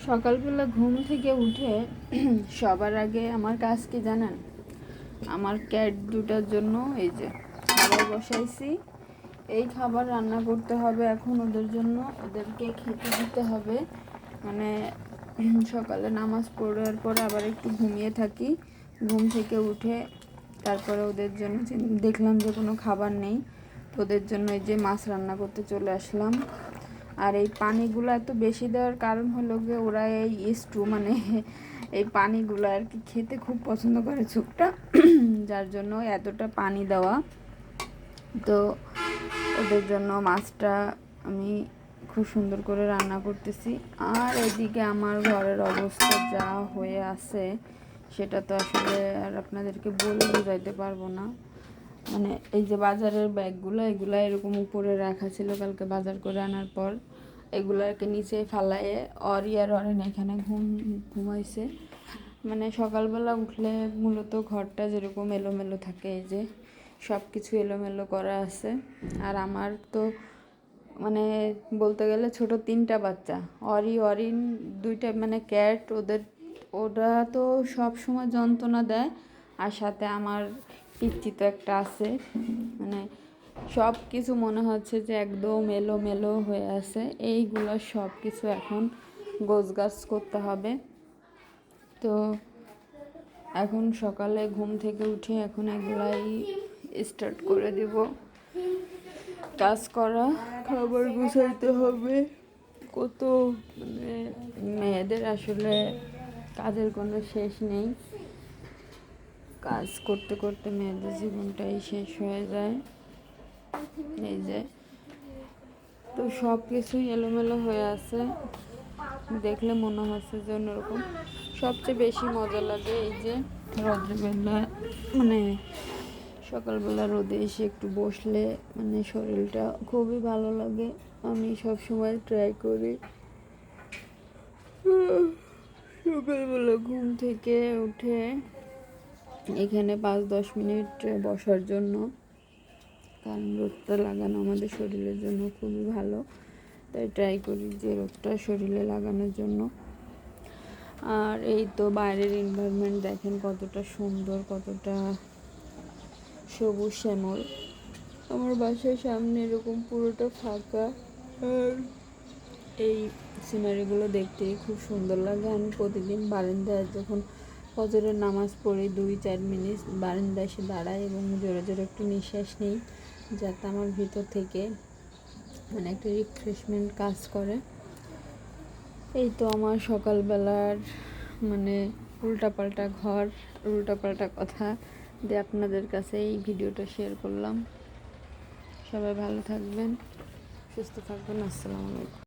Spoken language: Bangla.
সকালবেলা ঘুম থেকে উঠে সবার আগে আমার কাজ কি জানেন? আমার ক্যাট দুটার জন্য এই যে খাবার বসাইছি। এই খাবার রান্না করতে হবে এখন ওদের জন্য, ওদেরকে খেতে দিতে হবে। মানে সকালে নামাজ পড়ার পর আবার একটু ঘুমিয়ে থাকি। ঘুম থেকে উঠে তারপরে ওদের জন্য দেখলাম যে কোনো খাবার নেই, ওদের জন্য এই যে মাছ রান্না করতে চলে আসলাম। আর এই পানিগুলো এত বেশি দেওয়ার কারণ হলো যে ওরা এই স্টু মানে এই পানিগুলো আর কি খেতে খুব পছন্দ করে ছোকটা, যার জন্য এতটা পানি দেওয়া। তো ওদের জন্য মাছটা আমি খুব সুন্দর করে রান্না করতেছি। আর এদিকে আমার ঘরের অবস্থা যা হয়ে আছে সেটা তো আসলে আর আপনাদেরকে বলে বোঝাইতে পারবো না। মানে এই যে বাজারের ব্যাগগুলো, এগুলো এরকম উপরে রাখা ছিল কালকে বাজার করে আনার পর, এগুলোকে নিচে ফালাইয়ে অরি আর অরেন এখানে ঘুমাইছে। মানে সকালবেলা উঠলে মূলত ঘরটা যেরকম এলোমেলো থাকে, এই যে সব কিছু এলোমেলো করা আছে। আর আমার তো মানে বলতে গেলে ছোট 3টা বাচ্চা, অরিন 2টা, মানে ক্যাট, ওরা তো সব সময় যন্ত্রণা দেয়। আর সাথে আমার পিচ্চি তো একটা আছে। মানে সব কিছু মনে হচ্ছে যে একদম এলোমেলো হয়ে আছে। এইগুলো সব কিছু এখন গোছগাছ করতে হবে। তো এখন সকালে ঘুম থেকে উঠে এখন এগুলাই স্টার্ট করে দেব কাজ করা। খাবার গুছাইতে হবে। কত মানে মেয়েদের আসলে কাজের কোনো শেষ নেই। কাজ করতে করতে মেয়েদের জীবনটাই শেষ হয়ে যায়। এই যে তো সব কিছুই এলোমেলো হয়ে আছে, দেখলে মনে হচ্ছে যে অন্যরকম। সবচেয়ে বেশি মজা লাগে এই যে রোদ্রবেলা, মানে সকালবেলা রোদে এসে একটু বসলে মানে শরীরটা খুবই ভালো লাগে। আমি সব সময় ট্রাই করি সকালবেলা ঘুম থেকে উঠে এখানে 5-10 মিনিট বসার জন্য, কারণ রোদটা লাগানো আমাদের শরীরের জন্য খুবই ভালো। তাই ট্রাই করি যে রোদটা শরীরে লাগানোর জন্য। আর এই তো বাইরের এনভায়রনমেন্ট দেখেন কতটা সুন্দর, কতটা সবুজ শ্যামল। আমার বাসার সামনে এরকম পুরোটা ফাঁকা। আর এই সিনারিগুলো দেখতে খুব সুন্দর লাগে। আমি প্রতিদিন বারান্দায় যখন ফজরের নামাজ পড়ি 2-4 মিনিট বারান্দায় এসে দাঁড়াই এবং জোরে জোরে একটু নিঃশ্বাস নিই, যাতে আমার ভিতর থেকে মানে একটা রিফ্রেশমেন্ট কাজ করে। এই তো আমার সকালবেলার মানে উল্টাপাল্টা ঘর, উল্টাপাল্টা কথা দিয়ে আপনাদের কাছে এই ভিডিওটা শেয়ার করলাম। সবাই ভালো থাকবেন, সুস্থ থাকবেন। আসসালামু আলাইকুম।